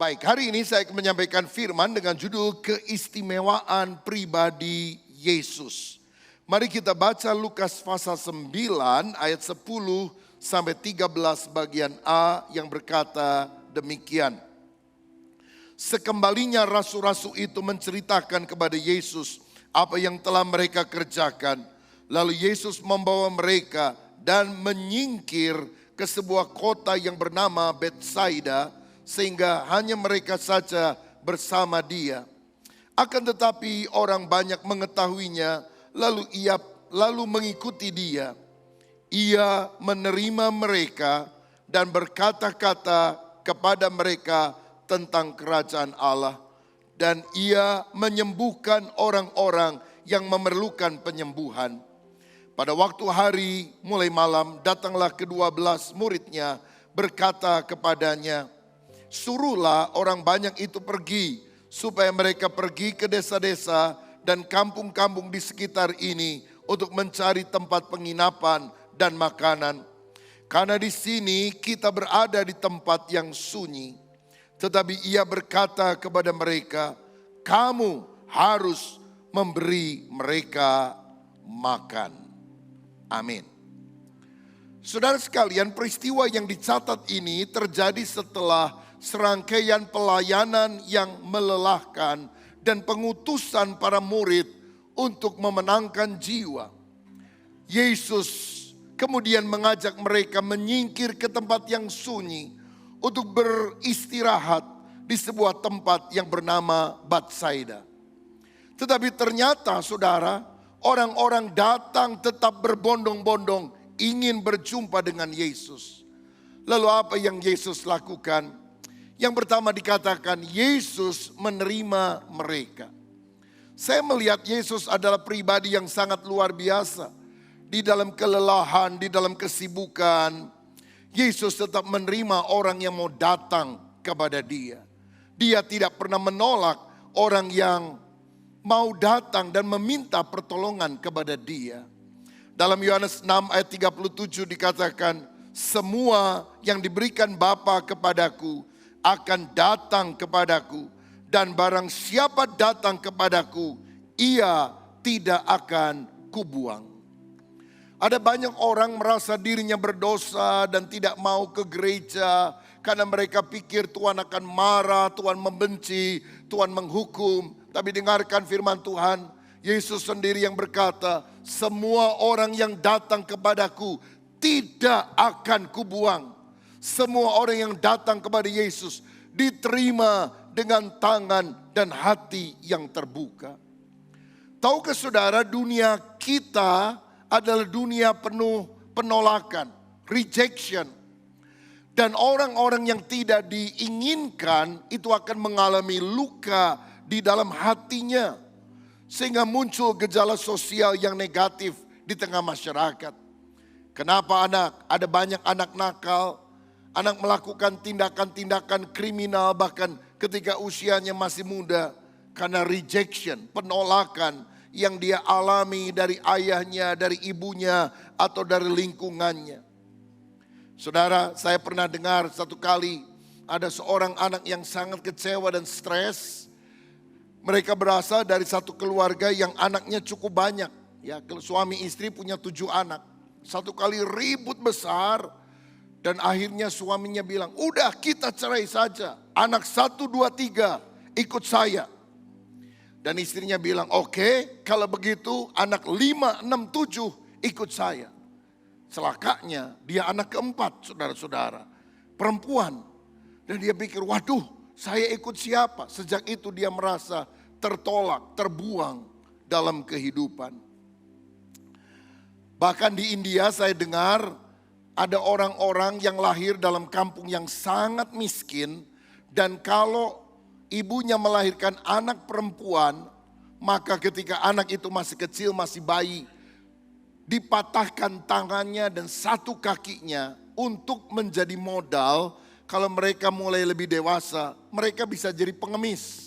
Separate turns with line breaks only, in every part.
Baik, hari ini saya akan menyampaikan firman dengan judul keistimewaan pribadi Yesus. Mari kita baca Lukas pasal 9 ayat 10 sampai 13 bagian A yang berkata demikian. Sekembalinya rasul-rasul itu menceritakan kepada Yesus apa yang telah mereka kerjakan. Lalu Yesus membawa mereka dan menyingkir ke sebuah kota yang bernama Betsaida, sehingga hanya mereka saja bersama dia. Akan tetapi orang banyak mengetahuinya, lalu mengikuti dia. Ia menerima mereka dan berkata-kata kepada mereka tentang kerajaan Allah. Dan ia menyembuhkan orang-orang yang memerlukan penyembuhan. Pada waktu hari mulai malam datanglah ke-12 muridnya berkata kepadanya, "Suruhlah orang banyak itu pergi, supaya mereka pergi ke desa-desa dan kampung-kampung di sekitar ini untuk mencari tempat penginapan dan makanan. Karena di sini kita berada di tempat yang sunyi." Tetapi ia berkata kepada mereka, "Kamu harus memberi mereka makan." Amin. Saudara sekalian, peristiwa yang dicatat ini terjadi setelah serangkaian pelayanan yang melelahkan dan pengutusan para murid untuk memenangkan jiwa. Yesus kemudian mengajak mereka menyingkir ke tempat yang sunyi untuk beristirahat di sebuah tempat yang bernama Betsaida. Tetapi ternyata saudara, orang-orang datang tetap berbondong-bondong ingin berjumpa dengan Yesus. Lalu apa yang Yesus lakukan? Yang pertama dikatakan Yesus menerima mereka. Saya melihat Yesus adalah pribadi yang sangat luar biasa. Di dalam kelelahan, di dalam kesibukan, Yesus tetap menerima orang yang mau datang kepada dia. Dia tidak pernah menolak orang yang mau datang dan meminta pertolongan kepada dia. Dalam Yohanes 6 ayat 37 dikatakan, "Semua yang diberikan Bapa kepadaku akan datang kepadaku, dan barang siapa datang kepadaku, ia tidak akan kubuang." Ada banyak orang merasa dirinya berdosa dan tidak mau ke gereja karena mereka pikir Tuhan akan marah, Tuhan membenci, Tuhan menghukum. Tapi dengarkan firman Tuhan, Yesus sendiri yang berkata, "Semua orang yang datang kepadaku tidak akan kubuang." Semua orang yang datang kepada Yesus diterima dengan tangan dan hati yang terbuka. Tahukah saudara, dunia kita adalah dunia penuh penolakan, rejection. Dan orang-orang yang tidak diinginkan itu akan mengalami luka di dalam hatinya. Sehingga muncul gejala sosial yang negatif di tengah masyarakat. Kenapa ada banyak anak nakal, anak melakukan tindakan-tindakan kriminal bahkan ketika usianya masih muda. Karena rejection, penolakan yang dia alami dari ayahnya, dari ibunya, atau dari lingkungannya. Saudara, saya pernah dengar satu kali ada seorang anak yang sangat kecewa dan stres. Mereka berasal dari satu keluarga yang anaknya cukup banyak. Ya, suami istri punya 7 anak. Satu kali ribut besar dan akhirnya suaminya bilang, "Udah kita cerai saja. Anak 1, 2, 3 ikut saya." Dan istrinya bilang, "Oke, kalau begitu anak 5, 6, 7 ikut saya." Celakanya dia anak keempat, saudara-saudara. Perempuan. Dan dia pikir, "Waduh, saya ikut siapa?" Sejak itu dia merasa tertolak, terbuang dalam kehidupan. Bahkan di India saya dengar ada orang-orang yang lahir dalam kampung yang sangat miskin. Dan kalau ibunya melahirkan anak perempuan, maka ketika anak itu masih kecil, masih bayi, dipatahkan tangannya dan satu kakinya untuk menjadi modal. Kalau mereka mulai lebih dewasa, mereka bisa jadi pengemis.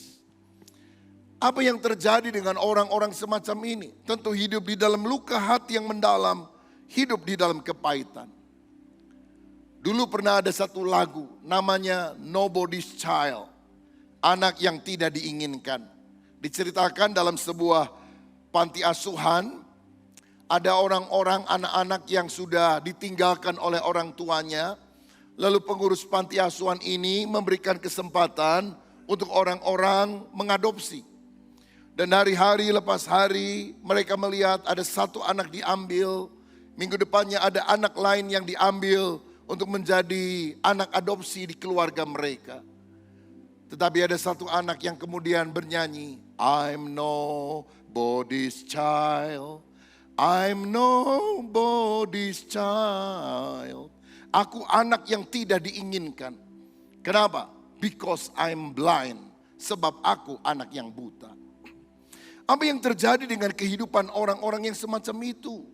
Apa yang terjadi dengan orang-orang semacam ini? Tentu hidup di dalam luka hati yang mendalam, hidup di dalam kepahitan. Dulu pernah ada satu lagu namanya Nobody's Child. anak yang tidak diinginkan. Diceritakan dalam sebuah panti asuhan, ada orang-orang anak-anak yang sudah ditinggalkan oleh orang tuanya. Lalu pengurus panti asuhan ini memberikan kesempatan untuk orang-orang mengadopsi. Dan hari-hari lepas hari mereka melihat ada satu anak diambil. Minggu depannya ada anak lain yang diambil untuk menjadi anak adopsi di keluarga mereka. Tetapi ada satu anak yang kemudian bernyanyi, I'm nobody's child, I'm nobody's child. Aku anak yang tidak diinginkan. Kenapa? Because I'm blind. Sebab aku anak yang buta. Apa yang terjadi dengan kehidupan orang-orang yang semacam itu?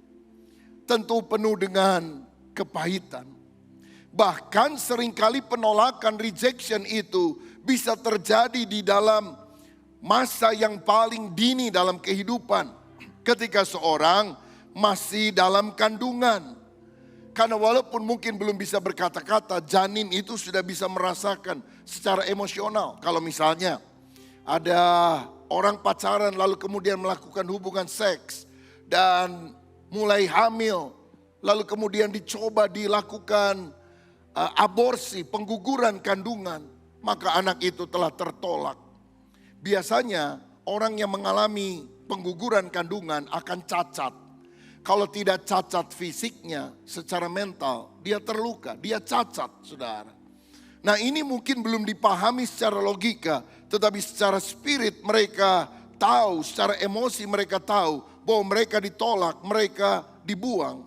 Tentu penuh dengan kepahitan. Bahkan seringkali penolakan, rejection itu bisa terjadi di dalam masa yang paling dini dalam kehidupan. Ketika seorang masih dalam kandungan. Karena walaupun mungkin belum bisa berkata-kata, janin itu sudah bisa merasakan secara emosional. Kalau misalnya ada orang pacaran lalu kemudian melakukan hubungan seks dan mulai hamil. Lalu kemudian dicoba dilakukan aborsi, pengguguran kandungan. Maka anak itu telah tertolak. Biasanya orang yang mengalami pengguguran kandungan akan cacat. Kalau tidak cacat fisiknya, secara mental, dia terluka, dia cacat, saudara. Nah ini mungkin belum dipahami secara logika, tetapi secara spirit mereka tahu, secara emosi mereka tahu bahwa mereka ditolak, mereka dibuang.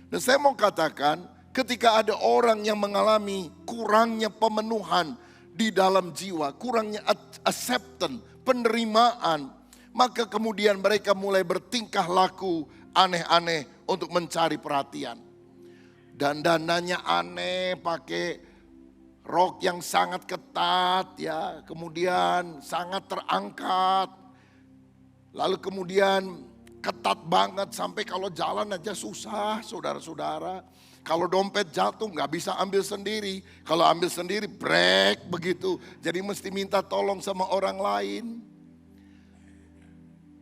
Dan saya mau katakan, ketika ada orang yang mengalami kurangnya pemenuhan di dalam jiwa, kurangnya acceptance, penerimaan, maka kemudian mereka mulai bertingkah laku aneh-aneh untuk mencari perhatian. Dandanannya aneh, pakai rok yang sangat ketat ya, kemudian sangat terangkat. Lalu kemudian ketat banget sampai kalau jalan aja susah, saudara-saudara. Kalau dompet jatuh nggak bisa ambil sendiri. Kalau ambil sendiri break begitu. Jadi mesti minta tolong sama orang lain.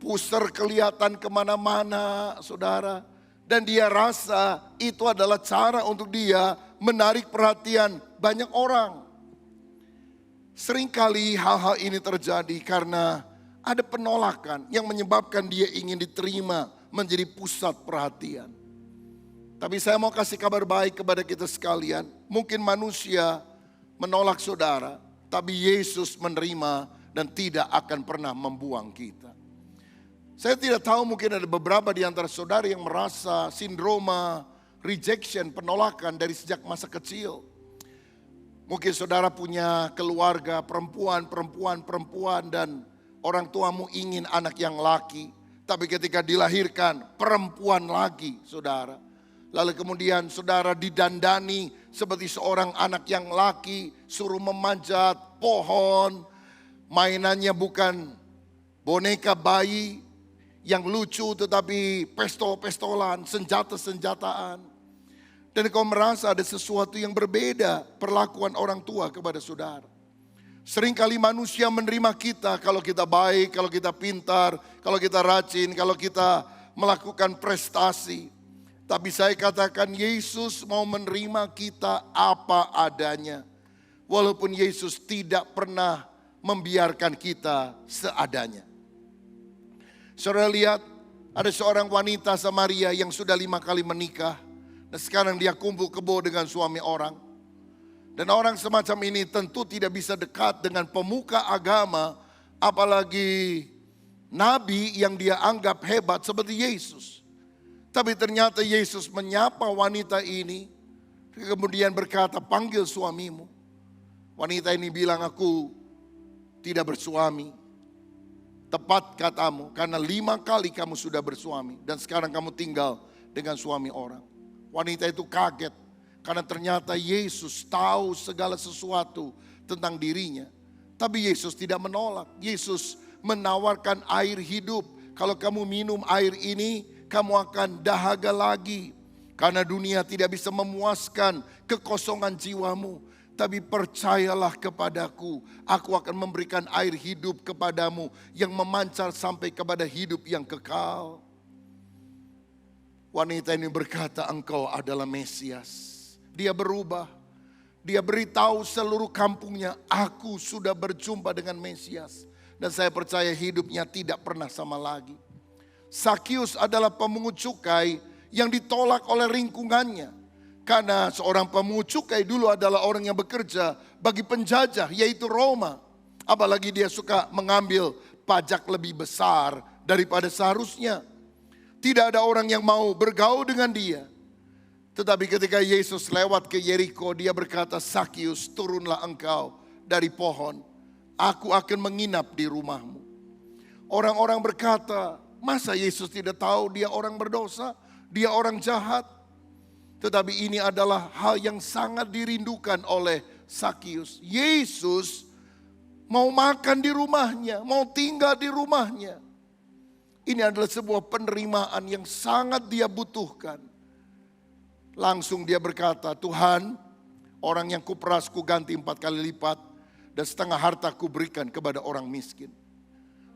Pusar kelihatan kemana-mana, saudara. Dan dia rasa itu adalah cara untuk dia menarik perhatian banyak orang. Seringkali hal-hal ini terjadi karena ada penolakan yang menyebabkan dia ingin diterima menjadi pusat perhatian. Tapi saya mau kasih kabar baik kepada kita sekalian. Mungkin manusia menolak saudara, tapi Yesus menerima dan tidak akan pernah membuang kita. Saya tidak tahu, mungkin ada beberapa di antara saudara yang merasa sindroma rejection, penolakan dari sejak masa kecil. Mungkin saudara punya keluarga perempuan dan orang tuamu ingin anak yang laki. Tapi ketika dilahirkan perempuan lagi, saudara. Lalu kemudian saudara didandani seperti seorang anak yang laki, suruh memanjat pohon. Mainannya bukan boneka bayi yang lucu tetapi pistol-pistolan, senjata-senjataan. Dan kau merasa ada sesuatu yang berbeda perlakuan orang tua kepada saudara. Seringkali manusia menerima kita kalau kita baik, kalau kita pintar, kalau kita rajin, kalau kita melakukan prestasi. Tapi saya katakan Yesus mau menerima kita apa adanya. Walaupun Yesus tidak pernah membiarkan kita seadanya. Saudara lihat, ada seorang wanita Samaria yang sudah 5 kali menikah. Dan sekarang dia kumpul kebo dengan suami orang. Dan orang semacam ini tentu tidak bisa dekat dengan pemuka agama. Apalagi nabi yang dia anggap hebat seperti Yesus. Tapi ternyata Yesus menyapa wanita ini. Kemudian berkata, panggil suamimu. Wanita ini bilang, aku tidak bersuami. Tepat katamu, karena 5 kali kamu sudah bersuami dan sekarang kamu tinggal dengan suami orang. Wanita itu kaget karena ternyata Yesus tahu segala sesuatu tentang dirinya. Tapi Yesus tidak menolak. Yesus menawarkan air hidup. Kalau kamu minum air ini, kamu akan dahaga lagi. Karena dunia tidak bisa memuaskan kekosongan jiwamu. Tapi percayalah kepadaku, aku akan memberikan air hidup kepadamu yang memancar sampai kepada hidup yang kekal. Wanita ini berkata, engkau adalah Mesias. Dia berubah. Dia beritahu seluruh kampungnya, aku sudah berjumpa dengan Mesias. Dan saya percaya hidupnya tidak pernah sama lagi. Sakius adalah pemungut cukai yang ditolak oleh lingkungannya. Karena seorang pemungut cukai dulu adalah orang yang bekerja bagi penjajah, yaitu Roma. Apalagi dia suka mengambil pajak lebih besar daripada seharusnya. Tidak ada orang yang mau bergaul dengan dia. Tetapi ketika Yesus lewat ke Yeriko, dia berkata, Sakius, turunlah engkau dari pohon. Aku akan menginap di rumahmu. Orang-orang berkata, masa Yesus tidak tahu dia orang berdosa? Dia orang jahat? Tetapi ini adalah hal yang sangat dirindukan oleh Sakius. Yesus mau makan di rumahnya, mau tinggal di rumahnya. Ini adalah sebuah penerimaan yang sangat dia butuhkan. Langsung dia berkata, Tuhan, orang yang kuperas kuganti 4 kali lipat, dan setengah harta kuberikan kepada orang miskin.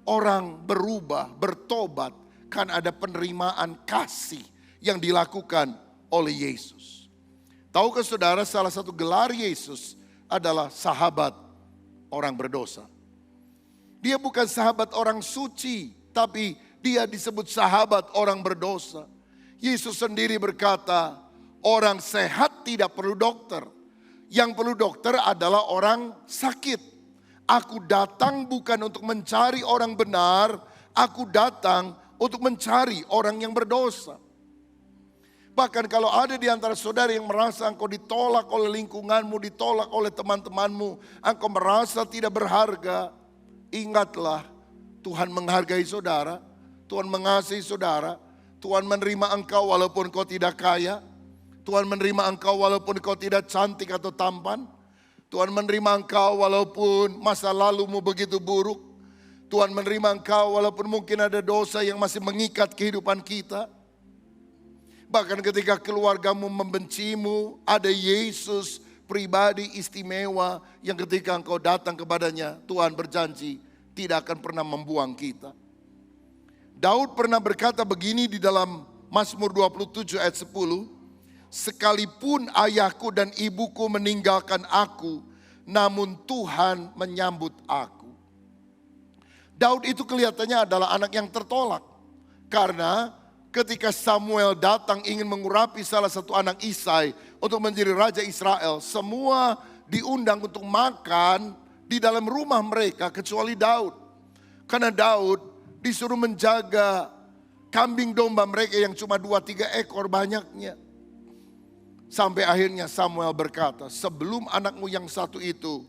Orang berubah, bertobat, kan ada penerimaan kasih yang dilakukan oleh Yesus. Tahukah saudara, salah satu gelar Yesus adalah sahabat orang berdosa. Dia bukan sahabat orang suci, tapi dia disebut sahabat orang berdosa. Yesus sendiri berkata, orang sehat tidak perlu dokter. Yang perlu dokter adalah orang sakit. Aku datang bukan untuk mencari orang benar, aku datang untuk mencari orang yang berdosa. Bahkan kalau ada di antara saudara yang merasa engkau ditolak oleh lingkunganmu, ditolak oleh teman-temanmu, engkau merasa tidak berharga, ingatlah Tuhan menghargai saudara, Tuhan mengasihi saudara, Tuhan menerima engkau walaupun kau tidak kaya, Tuhan menerima engkau walaupun kau tidak cantik atau tampan, Tuhan menerima engkau walaupun masa lalumu begitu buruk, Tuhan menerima engkau walaupun mungkin ada dosa yang masih mengikat kehidupan kita. Bahkan ketika keluargamu membencimu, ada Yesus pribadi istimewa yang ketika engkau datang kepadanya, Tuhan berjanji tidak akan pernah membuang kita. Daud pernah berkata begini di dalam Mazmur 27 ayat 10, sekalipun ayahku dan ibuku meninggalkan aku, namun Tuhan menyambut aku. Daud itu kelihatannya adalah anak yang tertolak, karena ketika Samuel datang ingin mengurapi salah satu anak Isai untuk menjadi raja Israel, semua diundang untuk makan di dalam rumah mereka kecuali Daud. Karena Daud disuruh menjaga kambing domba mereka yang cuma 2-3 ekor banyaknya. Sampai akhirnya Samuel berkata, sebelum anakmu yang satu itu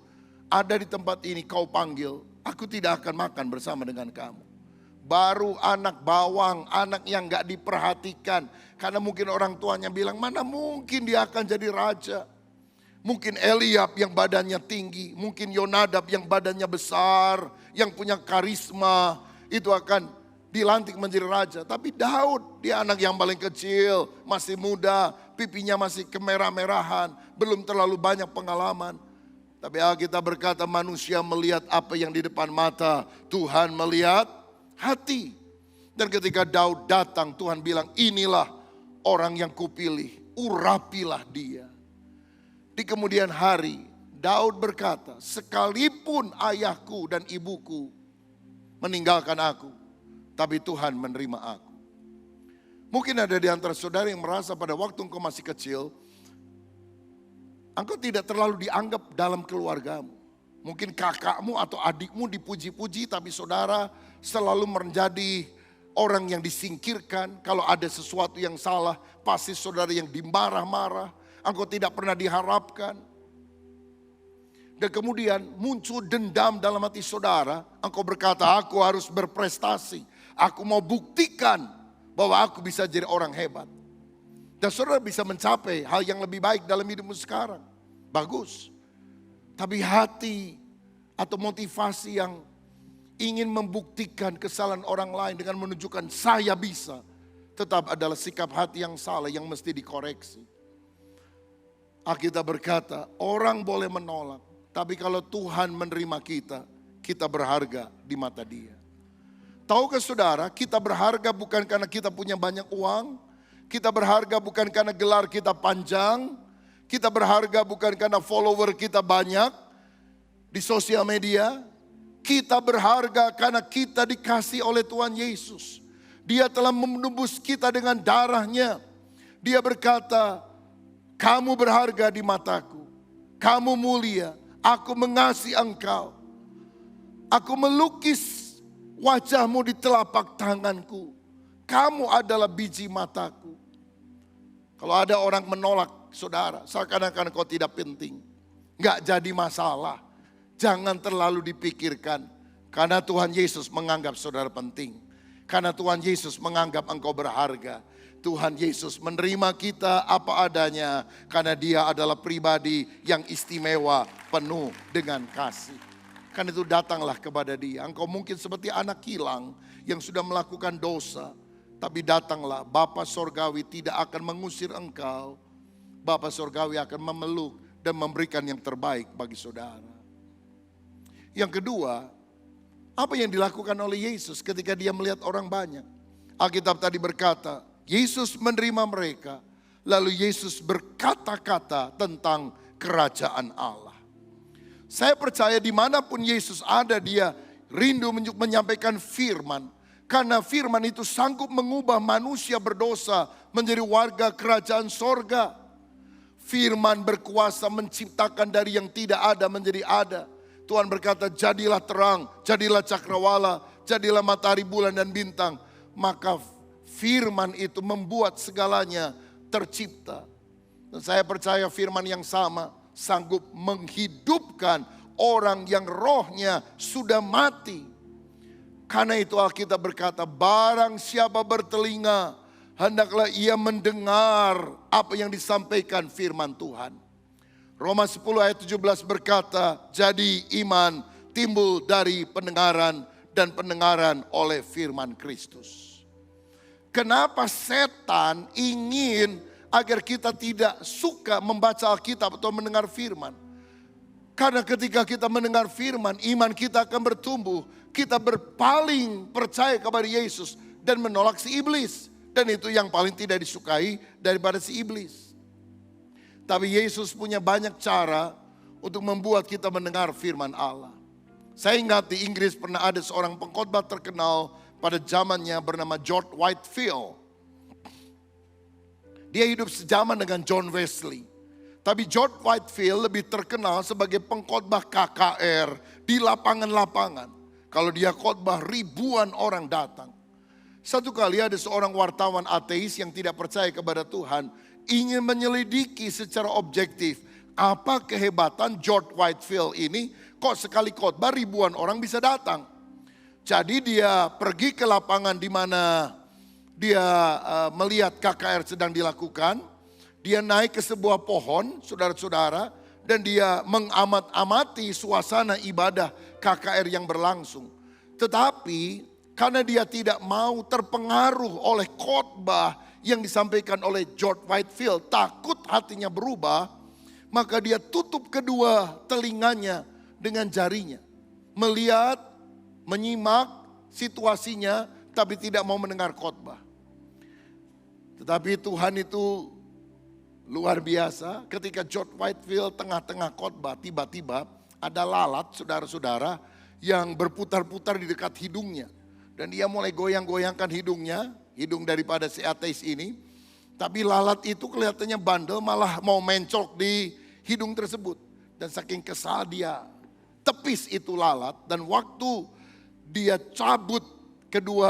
ada di tempat ini kau panggil, aku tidak akan makan bersama dengan kamu. Baru anak bawang, anak yang gak diperhatikan. Karena mungkin orang tuanya bilang, mana mungkin dia akan jadi raja. Mungkin Eliab yang badannya tinggi, mungkin Yonadab yang badannya besar, yang punya karisma, itu akan dilantik menjadi raja. Tapi Daud, dia anak yang paling kecil, masih muda, pipinya masih kemerah-merahan, belum terlalu banyak pengalaman. Tapi Alkitab berkata manusia melihat apa yang di depan mata, Tuhan melihat hati. Dan ketika Daud datang, Tuhan bilang, inilah orang yang kupilih, urapilah dia. Di kemudian hari, Daud berkata, sekalipun ayahku dan ibuku meninggalkan aku, tapi Tuhan menerima aku. Mungkin ada di antara saudara yang merasa pada waktu engkau masih kecil, engkau tidak terlalu dianggap dalam keluargamu. Mungkin kakakmu atau adikmu dipuji-puji, tapi saudara selalu menjadi orang yang disingkirkan. Kalau ada sesuatu yang salah, pasti saudara yang dimarah-marah. Engkau tidak pernah diharapkan. Dan kemudian muncul dendam dalam hati saudara. Engkau berkata, aku harus berprestasi. Aku mau buktikan bahwa aku bisa jadi orang hebat. Dan saudara bisa mencapai hal yang lebih baik dalam hidupmu sekarang. Bagus. Tapi hati atau motivasi yang ingin membuktikan kesalahan orang lain dengan menunjukkan saya bisa, tetap adalah sikap hati yang salah yang mesti dikoreksi. Alkitab berkata, orang boleh menolak, tapi kalau Tuhan menerima kita, kita berharga di mata Dia. Tahukah saudara, kita berharga bukan karena kita punya banyak uang, kita berharga bukan karena gelar kita panjang, kita berharga bukan karena follower kita banyak di sosial media. Kita berharga karena kita dikasih oleh Tuhan Yesus. Dia telah menebus kita dengan darahnya. Dia berkata, kamu berharga di mataku, kamu mulia, aku mengasihi engkau. Aku melukis wajahmu di telapak tanganku. Kamu adalah biji mataku. Kalau ada orang menolak saudara, seakan-akan kau tidak penting, gak jadi masalah. Jangan terlalu dipikirkan, karena Tuhan Yesus menganggap saudara penting. Karena Tuhan Yesus menganggap engkau berharga. Tuhan Yesus menerima kita apa adanya, karena Dia adalah pribadi yang istimewa, penuh dengan kasih. Karena itu datanglah kepada Dia. Engkau mungkin seperti anak kilang yang sudah melakukan dosa, tapi datanglah, Bapa Sorgawi tidak akan mengusir engkau. Bapa Sorgawi akan memeluk dan memberikan yang terbaik bagi saudara. Yang kedua, apa yang dilakukan oleh Yesus ketika Dia melihat orang banyak? Alkitab tadi berkata, Yesus menerima mereka, lalu Yesus berkata-kata tentang kerajaan Allah. Saya percaya dimanapun Yesus ada, Dia rindu menyampaikan firman. Karena firman itu sanggup mengubah manusia berdosa menjadi warga kerajaan sorga. Firman berkuasa menciptakan dari yang tidak ada menjadi ada. Tuhan berkata, jadilah terang, jadilah cakrawala, jadilah matahari, bulan dan bintang. Maka firman itu membuat segalanya tercipta. Dan saya percaya firman yang sama sanggup menghidupkan orang yang rohnya sudah mati. Karena itu Alkitab berkata, barang siapa bertelinga, hendaklah ia mendengar apa yang disampaikan firman Tuhan. Roma 10 ayat 17 berkata, jadi iman timbul dari pendengaran dan pendengaran oleh firman Kristus. Kenapa setan ingin agar kita tidak suka membaca Alkitab atau mendengar firman? Karena ketika kita mendengar firman, iman kita akan bertumbuh. Kita berpaling percaya kepada Yesus dan menolak si iblis. Dan itu yang paling tidak disukai daripada si iblis. Tapi Yesus punya banyak cara untuk membuat kita mendengar firman Allah. Saya ingat di Inggris pernah ada seorang pengkhotbah terkenal pada zamannya bernama George Whitefield. Dia hidup sejaman dengan John Wesley. Tapi George Whitefield lebih terkenal sebagai pengkhotbah KKR di lapangan-lapangan. Kalau dia khotbah ribuan orang datang. Satu kali ada seorang wartawan ateis yang tidak percaya kepada Tuhan, ingin menyelidiki secara objektif apa kehebatan George Whitefield ini, kok sekali khotbah ribuan orang bisa datang. Jadi dia pergi ke lapangan di mana dia melihat KKR sedang dilakukan. Dia naik ke sebuah pohon, saudara-saudara, dan dia mengamat-amati suasana ibadah KKR yang berlangsung. Tetapi karena dia tidak mau terpengaruh oleh khotbah yang disampaikan oleh George Whitefield, takut hatinya berubah, maka dia tutup kedua telinganya dengan jarinya. Melihat, menyimak situasinya, tapi tidak mau mendengar khotbah. Tetapi Tuhan itu luar biasa. Ketika George Whitefield tengah-tengah khotbah, tiba-tiba ada lalat, saudara-saudara, yang berputar-putar di dekat hidungnya. Dan dia mulai goyang-goyangkan hidungnya, hidung daripada si ateis ini. Tapi lalat itu kelihatannya bandel, malah mau mencok di hidung tersebut. Dan saking kesal dia tepis itu lalat. Dan waktu dia cabut kedua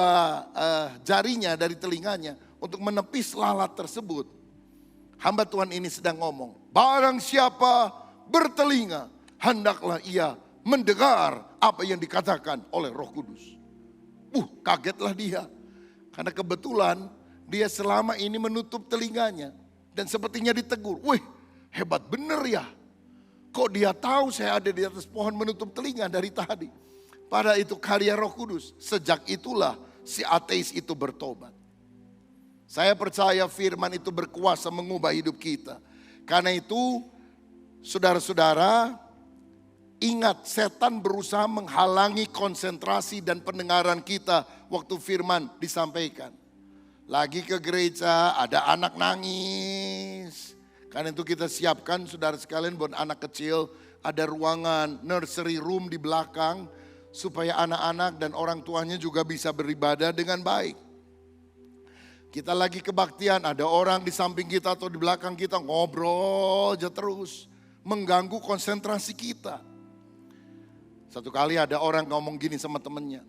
jarinya dari telinganya untuk menepis lalat tersebut, hamba Tuhan ini sedang ngomong, barang siapa bertelinga, hendaklah ia mendengar apa yang dikatakan oleh Roh Kudus. Kagetlah dia. Karena kebetulan dia selama ini menutup telinganya. Dan sepertinya ditegur. Wih, hebat bener ya. Kok dia tahu saya ada di atas pohon menutup telinga dari tadi. Padahal itu karya Roh Kudus. Sejak itulah si ateis itu bertobat. Saya percaya firman itu berkuasa mengubah hidup kita. Karena itu Saudara-saudara, ingat, setan berusaha menghalangi konsentrasi dan pendengaran kita waktu firman disampaikan. Lagi ke gereja, ada anak nangis. Karena itu kita siapkan, saudara sekalian, buat anak kecil, ada ruangan nursery room di belakang, supaya anak-anak dan orang tuanya juga bisa beribadah dengan baik. Kita lagi kebaktian, ada orang di samping kita atau di belakang kita ngobrol aja terus, mengganggu konsentrasi kita. Satu kali ada orang ngomong gini sama temennya,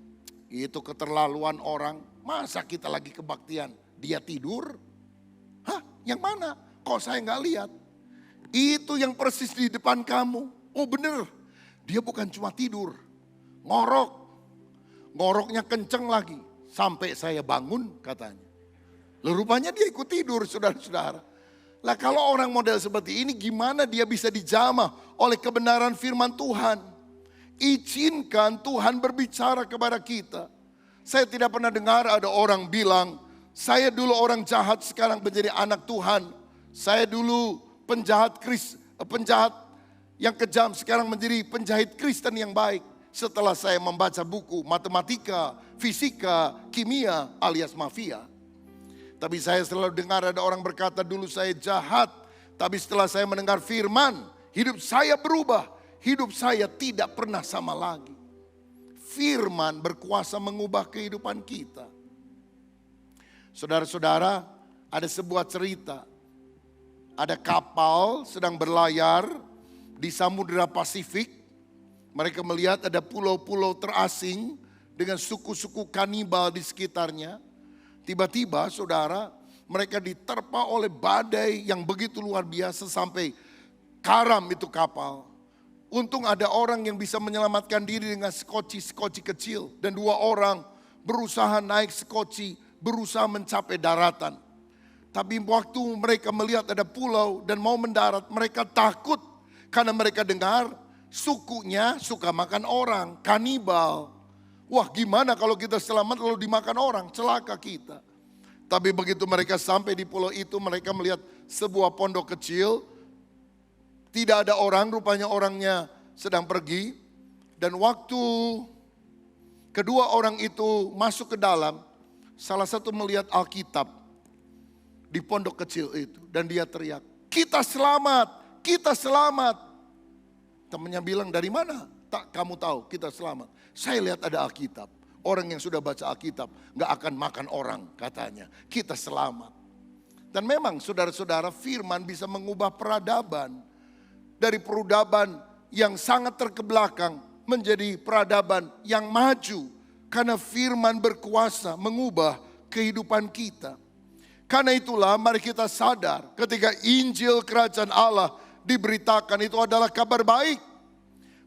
itu keterlaluan orang, masa kita lagi kebaktian, dia tidur? Hah, yang mana? Kok saya nggak lihat? Itu yang persis di depan kamu. Oh bener, dia bukan cuma tidur, ngoroknya kenceng lagi, sampai saya bangun katanya. Lalu rupanya dia ikut tidur, saudara-saudara. Lah kalau orang model seperti ini, gimana dia bisa dijamah oleh kebenaran firman Tuhan? Izinkan Tuhan berbicara kepada kita. Saya tidak pernah dengar ada orang bilang, saya dulu orang jahat sekarang menjadi anak Tuhan. Saya dulu penjahat yang kejam sekarang menjadi penjahit Kristen yang baik. Setelah saya membaca buku matematika, fisika, kimia alias mafia. Tapi saya selalu dengar ada orang berkata, dulu saya jahat. Tapi setelah saya mendengar firman, hidup saya berubah. Hidup saya tidak pernah sama lagi. Firman berkuasa mengubah kehidupan kita. Saudara-saudara, ada sebuah cerita. Ada kapal sedang berlayar di Samudra Pasifik. Mereka melihat ada pulau-pulau terasing dengan suku-suku kanibal di sekitarnya. Tiba-tiba saudara, mereka diterpa oleh badai yang begitu luar biasa sampai karam itu kapal. Untung ada orang yang bisa menyelamatkan diri dengan skoci kecil. Dan 2 orang berusaha naik skoci, berusaha mencapai daratan. Tapi waktu mereka melihat ada pulau dan mau mendarat, mereka takut. Karena mereka dengar sukunya suka makan orang, kanibal. Wah gimana kalau kita selamat lalu dimakan orang, celaka kita. Tapi begitu mereka sampai di pulau itu, mereka melihat sebuah pondok kecil. Tidak ada orang, rupanya orangnya sedang pergi. Dan waktu kedua orang itu masuk ke dalam, salah satu melihat Alkitab di pondok kecil itu. Dan dia teriak, kita selamat, kita selamat. Temannya bilang, dari mana? Tak kamu tahu kita selamat. Saya lihat ada Alkitab. Orang yang sudah baca Alkitab gak akan makan orang katanya. Kita selamat. Dan memang saudara-saudara, firman bisa mengubah peradaban. Dari peradaban yang sangat terkebelakang menjadi peradaban yang maju. Karena firman berkuasa mengubah kehidupan kita. Karena itulah mari kita sadar ketika Injil Kerajaan Allah diberitakan, itu adalah kabar baik.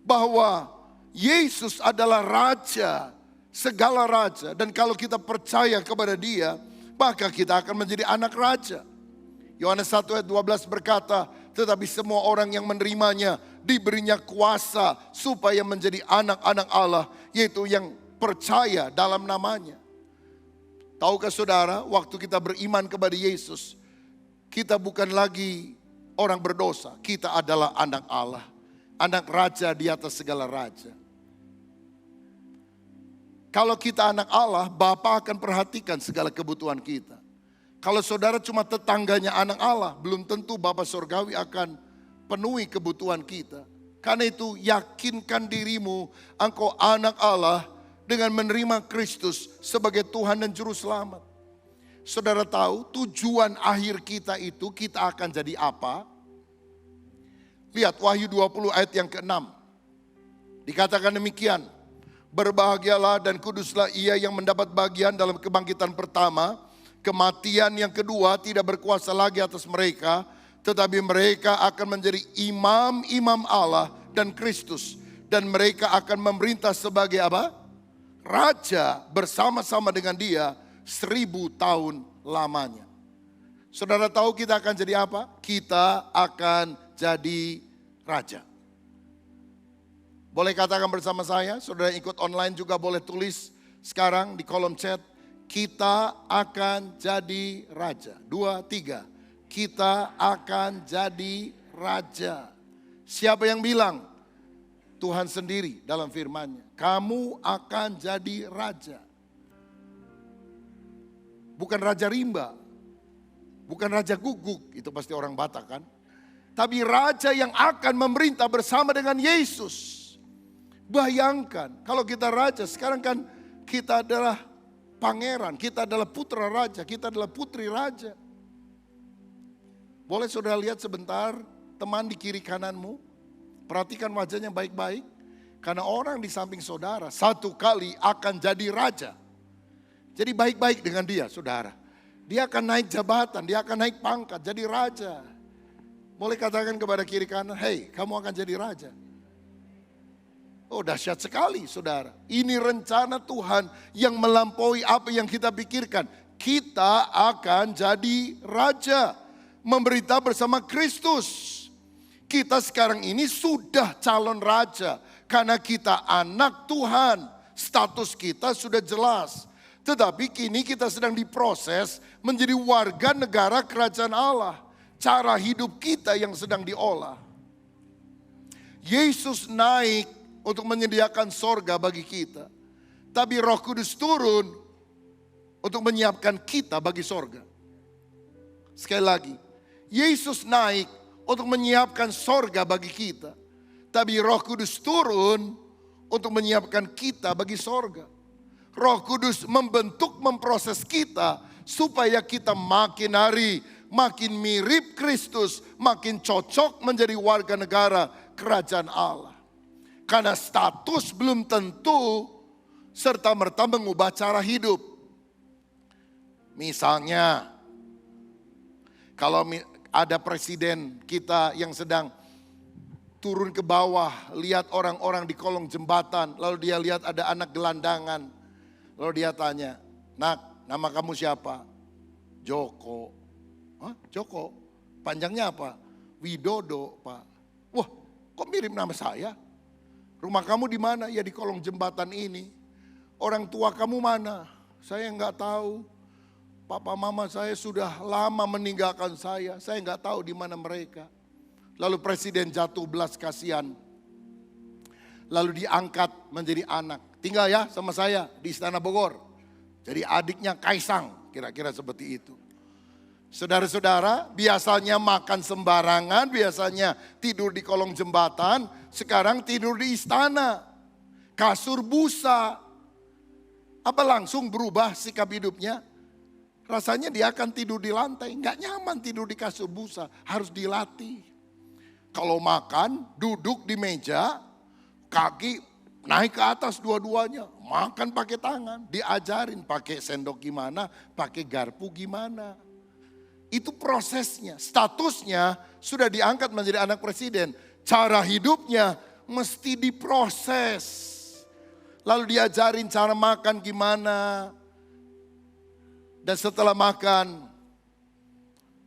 Bahwa Yesus adalah Raja, segala Raja. Dan kalau kita percaya kepada Dia, maka kita akan menjadi anak Raja. Yohanes 1 ayat 12 berkata, tetapi semua orang yang menerimanya diberinya kuasa supaya menjadi anak-anak Allah, yaitu yang percaya dalam namanya. Tahukah saudara, waktu kita beriman kepada Yesus, kita bukan lagi orang berdosa, kita adalah anak Allah. Anak Raja di atas segala raja. Kalau kita anak Allah, Bapa akan perhatikan segala kebutuhan kita. Kalau saudara cuma tetangganya anak Allah, belum tentu Bapa Surgawi akan penuhi kebutuhan kita. Karena itu yakinkan dirimu, engkau anak Allah dengan menerima Kristus sebagai Tuhan dan Juru Selamat. Saudara tahu tujuan akhir kita itu kita akan jadi apa? Lihat Wahyu 20 ayat yang ke-6. Dikatakan demikian. Berbahagialah dan kuduslah ia yang mendapat bagian dalam kebangkitan pertama. Kematian yang kedua tidak berkuasa lagi atas mereka. Tetapi mereka akan menjadi imam-imam Allah dan Kristus. Dan mereka akan memerintah sebagai apa? Raja bersama-sama dengan dia 1000 tahun lamanya. Saudara tahu kita akan jadi apa? Kita akan jadi raja. Boleh katakan bersama saya, saudara ikut online juga boleh tulis sekarang di kolom chat. Kita akan jadi raja. 2, 3. Kita akan jadi raja. Siapa yang bilang? Tuhan sendiri dalam firman-Nya. Kamu akan jadi raja. Bukan raja rimba. Bukan raja guguk. Itu pasti orang Batak kan. Tapi raja yang akan memerintah bersama dengan Yesus. Bayangkan kalau kita raja, sekarang kan kita adalah pangeran, kita adalah putra raja, kita adalah putri raja. Boleh saudara lihat sebentar teman di kiri kananmu, perhatikan wajahnya baik-baik. Karena orang di samping saudara satu kali akan jadi raja. Jadi baik-baik dengan dia saudara. Dia akan naik jabatan, dia akan naik pangkat, jadi raja. Boleh katakan kepada kiri kanan, hei kamu akan jadi raja. Oh dahsyat sekali saudara. Ini rencana Tuhan yang melampaui apa yang kita pikirkan. Kita akan jadi raja. Memberita bersama Kristus. Kita sekarang ini sudah calon raja. Karena kita anak Tuhan. Status kita sudah jelas. Tetapi kini kita sedang diproses menjadi warga negara kerajaan Allah. Cara hidup kita yang sedang diolah. Yesus naik untuk menyediakan sorga bagi kita. Tapi Roh Kudus turun untuk menyiapkan kita bagi sorga. Sekali lagi, Yesus naik untuk menyiapkan sorga bagi kita. Tapi Roh Kudus turun untuk menyiapkan kita bagi sorga. Roh Kudus membentuk, memproses kita supaya kita makin hari makin mirip Kristus, makin cocok menjadi warga negara kerajaan Allah. Karena status belum tentu serta-merta mengubah cara hidup. Misalnya, kalau ada presiden kita yang sedang turun ke bawah, lihat orang-orang di kolong jembatan, lalu dia lihat ada anak gelandangan. Lalu dia tanya, "Nak, nama kamu siapa?" "Joko." "Hah, Joko? Panjangnya apa?" "Widodo, Pak." "Wah, kok mirip nama saya?" "Rumah kamu di mana?" "Ya di kolong jembatan ini." "Orang tua kamu mana?" "Saya nggak tahu. Papa mama saya sudah lama meninggalkan saya nggak tahu di mana mereka." Lalu presiden jatuh belas kasihan. Lalu diangkat menjadi anak. "Tinggal ya sama saya di Istana Bogor." Jadi adiknya Kaisang, kira-kira seperti itu. Saudara-saudara, biasanya makan sembarangan, biasanya tidur di kolong jembatan, sekarang tidur di istana. Kasur busa. Apa langsung berubah sikap hidupnya? Rasanya dia akan tidur di lantai, nggak nyaman tidur di kasur busa, harus dilatih. Kalau makan, duduk di meja, kaki naik ke atas dua-duanya, makan pakai tangan, diajarin pakai sendok gimana, pakai garpu gimana. Itu prosesnya, statusnya sudah diangkat menjadi anak presiden. Cara hidupnya mesti diproses. Lalu diajarin cara makan gimana. Dan setelah makan,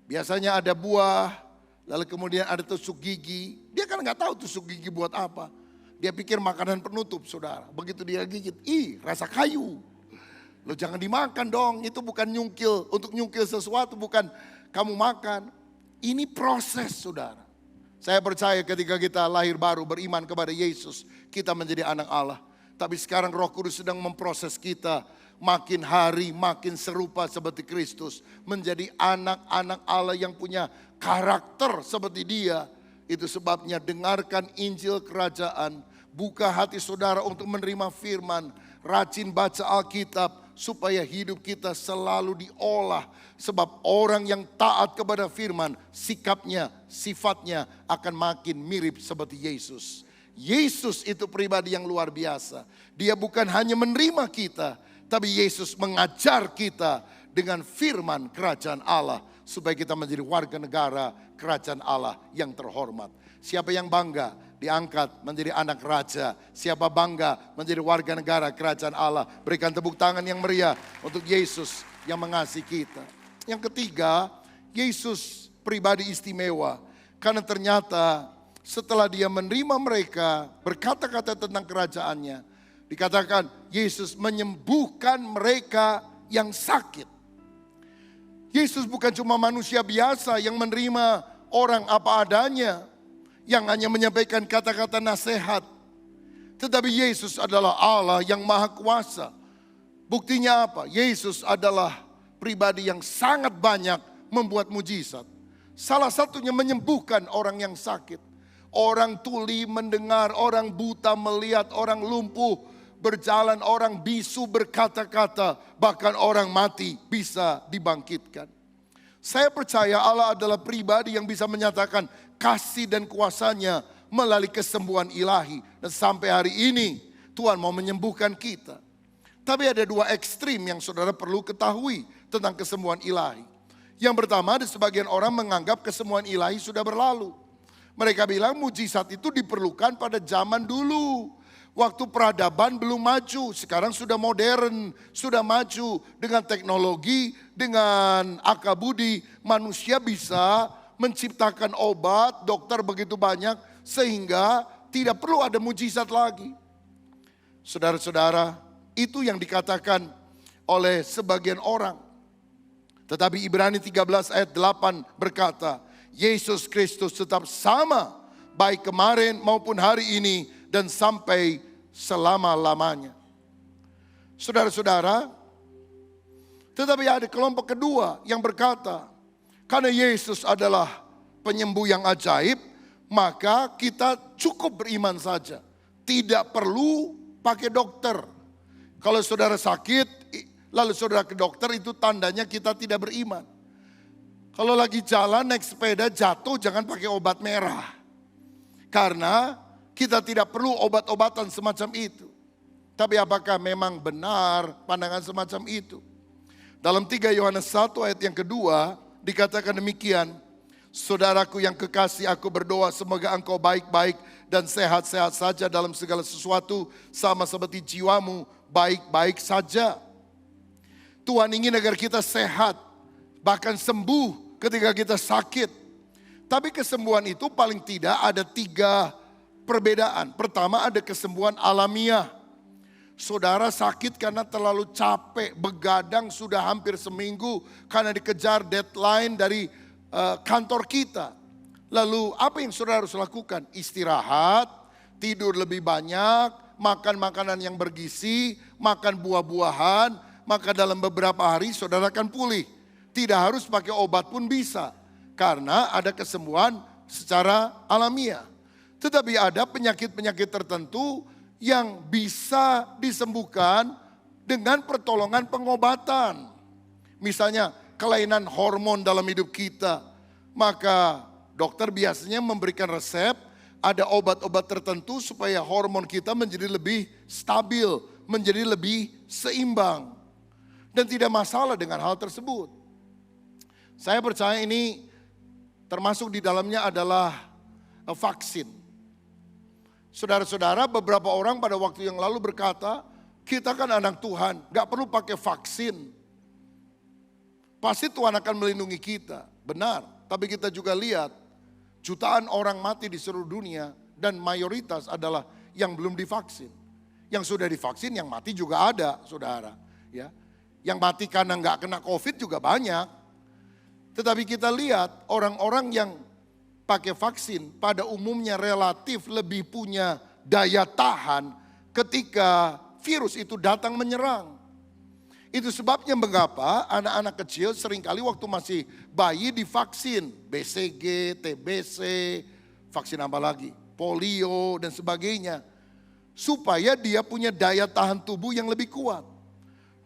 biasanya ada buah, lalu kemudian ada tusuk gigi. Dia kan nggak tahu tusuk gigi buat apa. Dia pikir makanan penutup, saudara. Begitu dia gigit, ih rasa kayu. Lo jangan dimakan dong, itu bukan nyungkil. Untuk nyungkil sesuatu bukan kamu makan. Ini proses saudara. Saya percaya ketika kita lahir baru beriman kepada Yesus, kita menjadi anak Allah. Tapi sekarang Roh Kudus sedang memproses kita. Makin hari makin serupa seperti Kristus. Menjadi anak-anak Allah yang punya karakter seperti dia. Itu sebabnya dengarkan Injil Kerajaan. Buka hati saudara untuk menerima firman. Rajin baca Alkitab. Supaya hidup kita selalu diolah. Sebab orang yang taat kepada firman, sikapnya, sifatnya akan makin mirip seperti Yesus. Yesus itu pribadi yang luar biasa. Dia bukan hanya menerima kita, tapi Yesus mengajar kita dengan firman kerajaan Allah. Supaya kita menjadi warga negara kerajaan Allah yang terhormat. Siapa yang bangga diangkat menjadi anak raja. Siapa bangga menjadi warga negara kerajaan Allah. Berikan tepuk tangan yang meriah untuk Yesus yang mengasihi kita. Yang ketiga, Yesus pribadi istimewa. Karena ternyata setelah dia menerima mereka, berkata-kata tentang kerajaannya. Dikatakan Yesus menyembuhkan mereka yang sakit. Yesus bukan cuma manusia biasa yang menerima orang apa adanya. yang hanya menyampaikan kata-kata nasihat. Tetapi Yesus adalah Allah yang maha kuasa. Buktinya apa? Yesus adalah pribadi yang sangat banyak membuat mujizat. Salah satunya menyembuhkan orang yang sakit. Orang tuli mendengar, orang buta melihat, orang lumpuh berjalan, orang bisu berkata-kata, bahkan orang mati bisa dibangkitkan. Saya percaya Allah adalah pribadi yang bisa menyatakan kasih dan kuasanya melalui kesembuhan ilahi. Dan sampai hari ini Tuhan mau menyembuhkan kita. Tapi ada dua ekstrim yang saudara perlu ketahui tentang kesembuhan ilahi. Yang pertama, ada sebagian orang menganggap kesembuhan ilahi sudah berlalu. Mereka bilang mujizat itu diperlukan pada zaman dulu. Waktu peradaban belum maju, sekarang sudah modern, sudah maju dengan teknologi, dengan akal budi. Manusia bisa menciptakan obat, dokter begitu banyak, sehingga tidak perlu ada mujizat lagi. Saudara-saudara, itu yang dikatakan oleh sebagian orang. Tetapi Ibrani 13 ayat 8 berkata, Yesus Kristus tetap sama, baik kemarin maupun hari ini dan sampai selama-lamanya. Saudara-saudara, tetapi ada kelompok kedua yang berkata, karena Yesus adalah penyembuh yang ajaib, maka kita cukup beriman saja. Tidak perlu pakai dokter. Kalau saudara sakit, lalu saudara ke dokter, itu tandanya kita tidak beriman. Kalau lagi jalan naik sepeda jatuh, jangan pakai obat merah. Karena kita tidak perlu obat-obatan semacam itu. Tapi apakah memang benar pandangan semacam itu? Dalam 3 Yohanes 1 ayat yang kedua dikatakan demikian. Saudaraku yang kekasih, aku berdoa semoga engkau baik-baik dan sehat-sehat saja dalam segala sesuatu, sama seperti jiwamu baik-baik saja. Tuhan ingin agar kita sehat, bahkan sembuh ketika kita sakit. Tapi kesembuhan itu paling tidak ada 3 perbedaan. Pertama, ada kesembuhan alamiah. Saudara sakit karena terlalu capek, begadang sudah hampir seminggu karena dikejar deadline dari kantor kita. Lalu apa yang saudara harus lakukan? Istirahat, tidur lebih banyak, makan makanan yang bergizi, makan buah-buahan, maka dalam beberapa hari saudara akan pulih. Tidak harus pakai obat pun bisa, karena ada kesembuhan secara alamiah. Tetapi ada penyakit-penyakit tertentu yang bisa disembuhkan dengan pertolongan pengobatan. Misalnya kelainan hormon dalam hidup kita, maka dokter biasanya memberikan resep, ada obat-obat tertentu supaya hormon kita menjadi lebih stabil, menjadi lebih seimbang. Dan tidak masalah dengan hal tersebut. Saya percaya ini termasuk di dalamnya adalah vaksin. Saudara-saudara, beberapa orang pada waktu yang lalu berkata, kita kan anak Tuhan, gak perlu pakai vaksin. Pasti Tuhan akan melindungi kita, benar. Tapi kita juga lihat jutaan orang mati di seluruh dunia dan mayoritas adalah yang belum divaksin. Yang sudah divaksin yang mati juga ada, saudara. Ya, yang mati karena nggak kena COVID juga banyak. Tetapi kita lihat orang-orang yang pakai vaksin pada umumnya relatif lebih punya daya tahan ketika virus itu datang menyerang. Itu sebabnya mengapa anak-anak kecil seringkali waktu masih bayi divaksin. BCG, TBC, vaksin apa lagi? Polio dan sebagainya. Supaya dia punya daya tahan tubuh yang lebih kuat.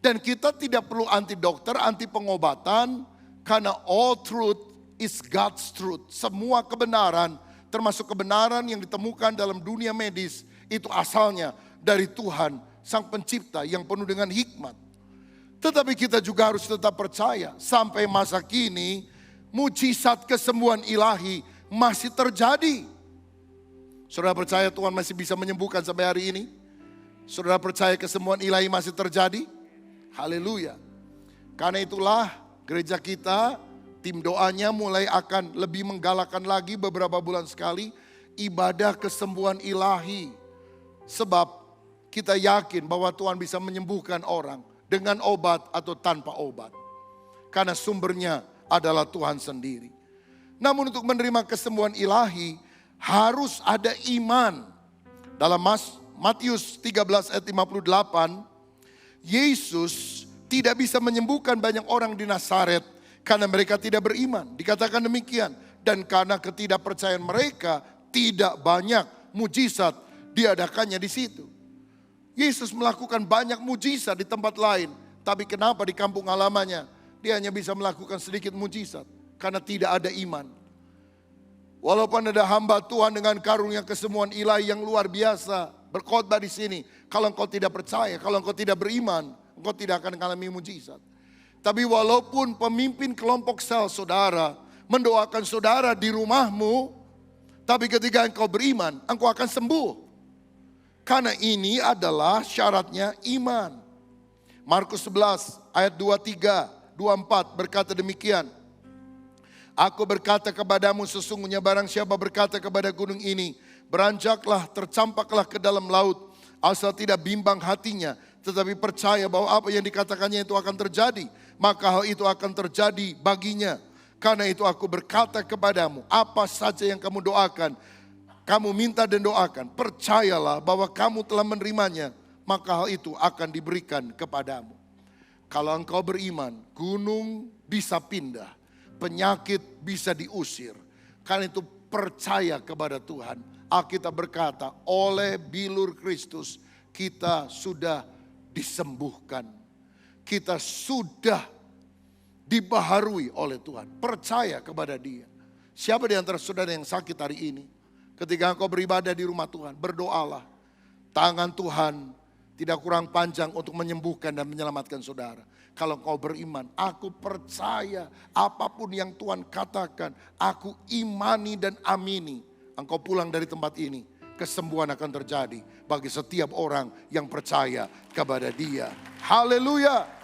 Dan kita tidak perlu anti dokter, anti pengobatan. Karena all truth is God's truth. Semua kebenaran, termasuk kebenaran yang ditemukan dalam dunia medis, itu asalnya dari Tuhan, Sang Pencipta yang penuh dengan hikmat. Tetapi kita juga harus tetap percaya sampai masa kini mujizat kesembuhan ilahi masih terjadi. Saudara percaya Tuhan masih bisa menyembuhkan sampai hari ini? Saudara percaya kesembuhan ilahi masih terjadi? Haleluya. Karena itulah gereja kita, tim doanya mulai akan lebih menggalakkan lagi beberapa bulan sekali ibadah kesembuhan ilahi. Sebab kita yakin bahwa Tuhan bisa menyembuhkan orang dengan obat atau tanpa obat. Karena sumbernya adalah Tuhan sendiri. Namun untuk menerima kesembuhan ilahi, Harus ada iman. Dalam Matius 13 ayat 58, Yesus tidak bisa menyembuhkan banyak orang di Nazaret karena mereka tidak beriman. Dikatakan demikian. Dan karena ketidakpercayaan mereka, tidak banyak mujizat diadakannya di situ. Yesus melakukan banyak mujizat di tempat lain. Tapi kenapa di kampung halamannya dia hanya bisa melakukan sedikit mujizat? Karena tidak ada iman. Walaupun ada hamba Tuhan dengan karunia kesemuan ilahi yang luar biasa berkhotbah di sini, kalau engkau tidak percaya, kalau engkau tidak beriman, engkau tidak akan mengalami mujizat. Tapi walaupun pemimpin kelompok sel saudara mendoakan saudara di rumahmu, tapi ketika engkau beriman, engkau akan sembuh. Karena ini adalah syaratnya iman. Markus 11 ayat 23, 24 berkata demikian. Aku berkata kepadamu, sesungguhnya barang siapa berkata kepada gunung ini, beranjaklah, tercampaklah ke dalam laut, asal tidak bimbang hatinya, tetapi percaya bahwa apa yang dikatakannya itu akan terjadi, maka hal itu akan terjadi baginya. Karena itu aku berkata kepadamu, apa saja yang kamu doakan, kamu minta dan doakan, percayalah bahwa kamu telah menerimanya, maka hal itu akan diberikan kepadamu. Kalau engkau beriman, gunung bisa pindah, penyakit bisa diusir. Karena itu percaya kepada Tuhan. Alkitab berkata, oleh bilur Kristus kita sudah disembuhkan. Kita sudah dibaharui oleh Tuhan. Percaya kepada Dia. Siapa di antara saudara yang sakit hari ini? Ketika engkau beribadah di rumah Tuhan, berdoalah. Tangan Tuhan tidak kurang panjang untuk menyembuhkan dan menyelamatkan saudara. Kalau engkau beriman, aku percaya apapun yang Tuhan katakan, aku imani dan amini. Engkau pulang dari tempat ini, kesembuhan akan terjadi bagi setiap orang yang percaya kepada Dia. Haleluya.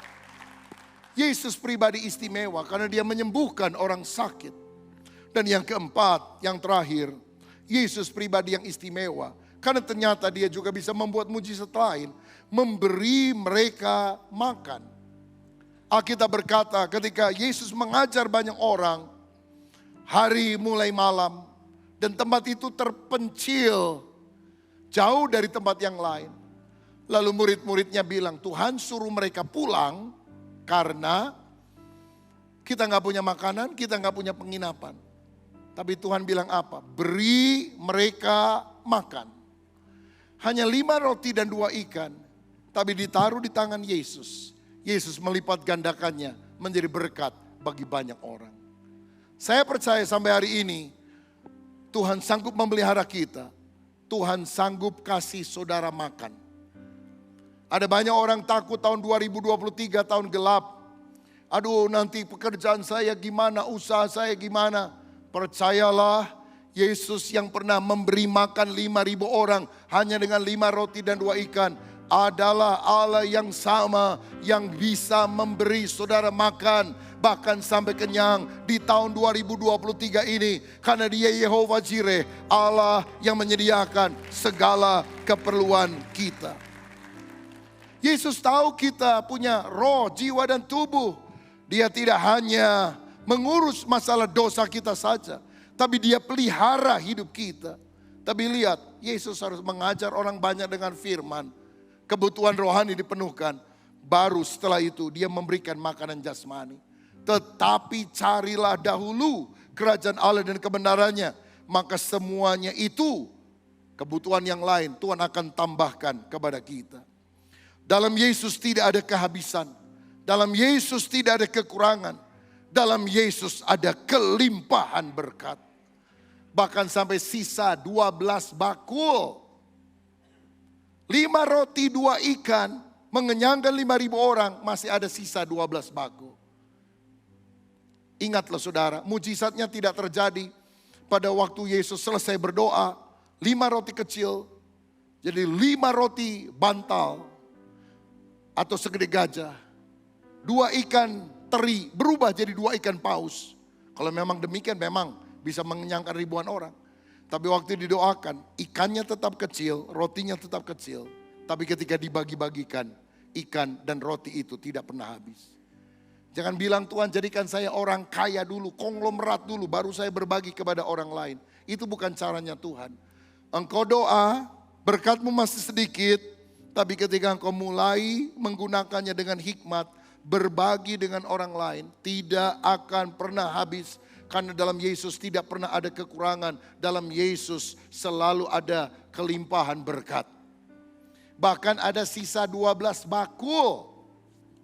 Yesus pribadi istimewa karena Dia menyembuhkan orang sakit. Dan yang keempat, yang terakhir, Yesus pribadi yang istimewa karena ternyata Dia juga bisa membuat mujizat lain, memberi mereka makan. Alkitab berkata ketika Yesus mengajar banyak orang, hari mulai malam, dan tempat itu terpencil jauh dari tempat yang lain. Lalu murid-muridnya bilang, Tuhan suruh mereka pulang karena kita gak punya makanan, kita gak punya penginapan. Tapi Tuhan bilang apa? Beri mereka makan. Hanya 5 roti dan 2 ikan, tapi ditaruh di tangan Yesus. Yesus melipat gandakannya menjadi berkat bagi banyak orang. Saya percaya sampai hari ini Tuhan sanggup memelihara kita. Tuhan sanggup kasih saudara makan. Ada banyak orang takut tahun 2023 tahun gelap. Aduh, nanti pekerjaan saya gimana, usaha saya gimana. Percayalah, Yesus yang pernah memberi makan 5.000 orang hanya dengan 5 roti dan 2 ikan adalah Allah yang sama yang bisa memberi saudara makan bahkan sampai kenyang di tahun 2023 ini, karena Dia Yehova Jireh, Allah yang menyediakan segala keperluan kita. Yesus tahu kita punya roh, jiwa dan tubuh. Dia tidak hanya mengurus masalah dosa kita saja, tapi Dia pelihara hidup kita. Tapi lihat, Yesus harus mengajar orang banyak dengan firman. Kebutuhan rohani dipenuhkan. Baru setelah itu Dia memberikan makanan jasmani. Tetapi carilah dahulu kerajaan Allah dan kebenarannya, maka semuanya itu, kebutuhan yang lain, Tuhan akan tambahkan kepada kita. Dalam Yesus tidak ada kehabisan. Dalam Yesus tidak ada kekurangan. Dalam Yesus ada kelimpahan berkat. Bahkan sampai sisa 12 bakul. 5 roti 2 ikan mengenyangkan 5.000 orang, masih ada sisa 12 bakul. Ingatlah saudara, mujizatnya tidak terjadi pada waktu Yesus selesai berdoa. 5 roti kecil jadi 5 roti bantal atau segede gajah. 2 ikan teri berubah jadi 2 ikan paus. Kalau memang demikian memang bisa mengenyangkan ribuan orang. Tapi waktu didoakan, ikannya tetap kecil, rotinya tetap kecil. Tapi ketika dibagi-bagikan, ikan dan roti itu tidak pernah habis. Jangan bilang Tuhan jadikan saya orang kaya dulu, konglomerat dulu, baru saya berbagi kepada orang lain. Itu bukan caranya Tuhan. Engkau doa, berkatmu masih sedikit, tapi ketika engkau mulai menggunakannya dengan hikmat, berbagi dengan orang lain, tidak akan pernah habis. Karena dalam Yesus tidak pernah ada kekurangan, dalam Yesus selalu ada kelimpahan berkat. Bahkan ada sisa 12 bakul.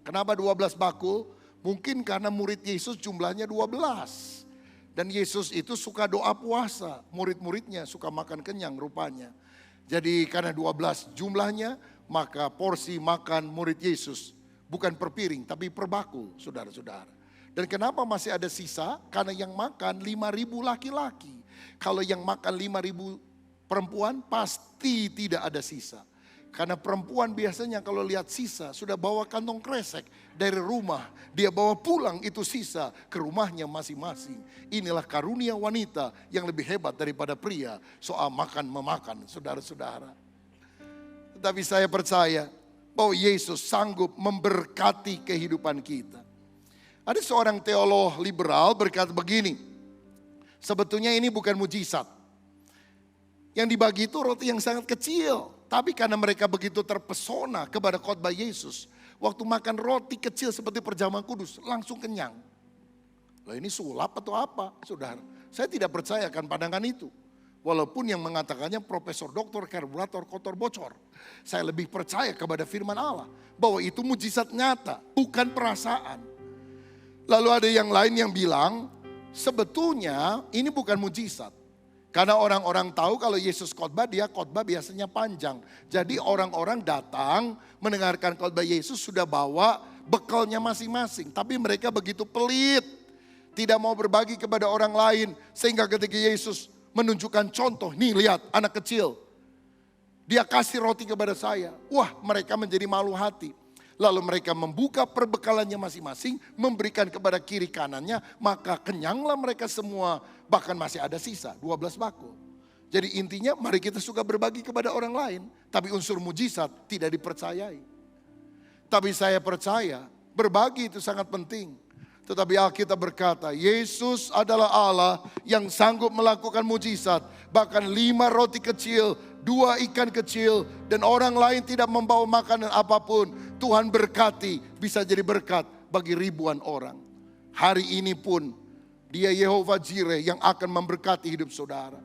Kenapa 12 bakul? Mungkin karena murid Yesus jumlahnya 12. Dan Yesus itu suka doa puasa. Murid-muridnya suka makan kenyang rupanya. Jadi karena 12 jumlahnya, maka porsi makan murid Yesus bukan per piring tapi per bakul, saudara-saudara. Dan kenapa masih ada sisa? Karena yang makan 5.000 laki-laki. Kalau yang makan 5.000 perempuan pasti tidak ada sisa. Karena perempuan biasanya kalau lihat sisa sudah bawa kantong kresek dari rumah. Dia bawa pulang itu sisa ke rumahnya masing-masing. Inilah karunia wanita yang lebih hebat daripada pria soal makan-memakan, saudara-saudara. Tetapi saya percaya bahwa Yesus sanggup memberkati kehidupan kita. Ada seorang teolog liberal berkata begini, sebetulnya ini bukan mujizat. Yang dibagi itu roti yang sangat kecil. Tapi karena mereka begitu terpesona kepada khotbah Yesus, waktu makan roti kecil seperti perjamuan kudus, langsung kenyang. Loh, ini sulap atau apa, saudara? Saya tidak percaya akan pandangan itu. Walaupun yang mengatakannya profesor, doktor, karburator, kotor, bocor. Saya lebih percaya kepada firman Allah. Bahwa itu mujizat nyata, bukan perasaan. Lalu ada yang lain yang bilang, sebetulnya ini bukan mujizat. Karena orang-orang tahu kalau Yesus khotbah, dia khotbah biasanya panjang. Jadi orang-orang datang mendengarkan khotbah Yesus sudah bawa bekalnya masing-masing. Tapi mereka begitu pelit, tidak mau berbagi kepada orang lain. Sehingga ketika Yesus menunjukkan contoh, nih lihat anak kecil. Dia kasih roti kepada saya. Wah, mereka menjadi malu hati. Lalu mereka membuka perbekalannya masing-masing, memberikan kepada kiri kanannya, maka kenyanglah mereka semua. Bahkan masih ada sisa, 12 bakul. Jadi intinya mari kita suka berbagi kepada orang lain, tapi unsur mujizat tidak dipercayai. Tapi saya percaya berbagi itu sangat penting. Tetapi Alkitab berkata, Yesus adalah Allah yang sanggup melakukan mujizat. Bahkan 5 roti kecil, 2 ikan kecil, dan orang lain tidak membawa makanan apapun. Tuhan berkati, bisa jadi berkat bagi ribuan orang. Hari ini pun Dia Yehova Jireh yang akan memberkati hidup saudara.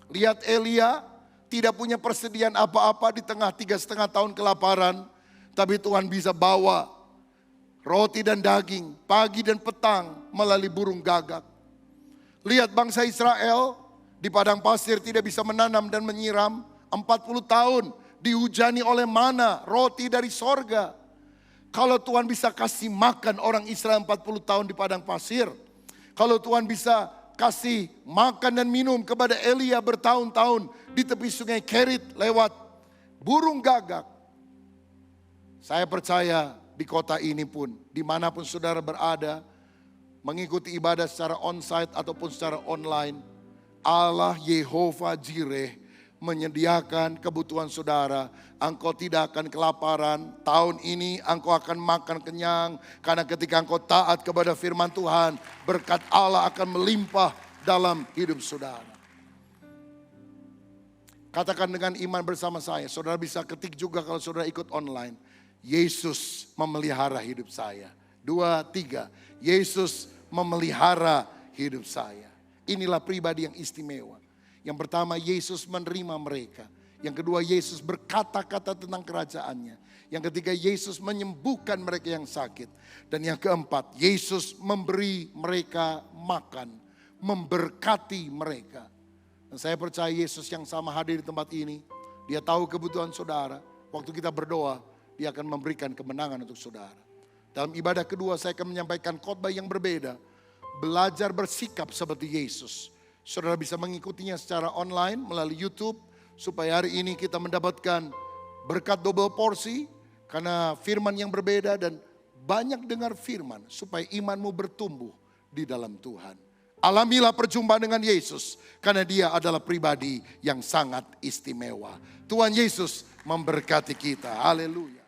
Lihat Elia tidak punya persediaan apa-apa di tengah 3,5 tahun kelaparan. Tapi Tuhan bisa bawa roti dan daging pagi dan petang melalui burung gagak. Lihat bangsa Israel di padang pasir tidak bisa menanam dan menyiram. 40 tahun dihujani oleh mana, roti dari sorga. Kalau Tuhan bisa kasih makan orang Israel 40 tahun di padang pasir. Kalau Tuhan bisa kasih makan dan minum kepada Elia bertahun-tahun di tepi sungai Kerit lewat burung gagak. Saya percaya di kota ini pun, dimanapun saudara berada, mengikuti ibadah secara onsite ataupun secara online, Allah Yehova Jireh menyediakan kebutuhan saudara. Engkau tidak akan kelaparan. Tahun ini engkau akan makan kenyang. Karena ketika engkau taat kepada firman Tuhan, berkat Allah akan melimpah dalam hidup saudara. Katakan dengan iman bersama saya. Saudara bisa ketik juga kalau saudara ikut online. Yesus memelihara hidup saya. 2, 3. Yesus memelihara hidup saya. Inilah pribadi yang istimewa. Yang pertama, Yesus menerima mereka. Yang kedua, Yesus berkata-kata tentang kerajaannya. Yang ketiga, Yesus menyembuhkan mereka yang sakit. Dan yang keempat, Yesus memberi mereka makan. Memberkati mereka. Dan saya percaya Yesus yang sama hadir di tempat ini. Dia tahu kebutuhan saudara. Waktu kita berdoa, Dia akan memberikan kemenangan untuk saudara. Dalam ibadah kedua, saya akan menyampaikan khotbah yang berbeda. Belajar bersikap seperti Yesus. Saudara bisa mengikutinya secara online melalui YouTube. Supaya hari ini kita mendapatkan berkat double porsi. Karena firman yang berbeda dan banyak dengar firman. Supaya imanmu bertumbuh di dalam Tuhan. Alamilah perjumpaan dengan Yesus. Karena Dia adalah pribadi yang sangat istimewa. Tuhan Yesus memberkati kita. Haleluya.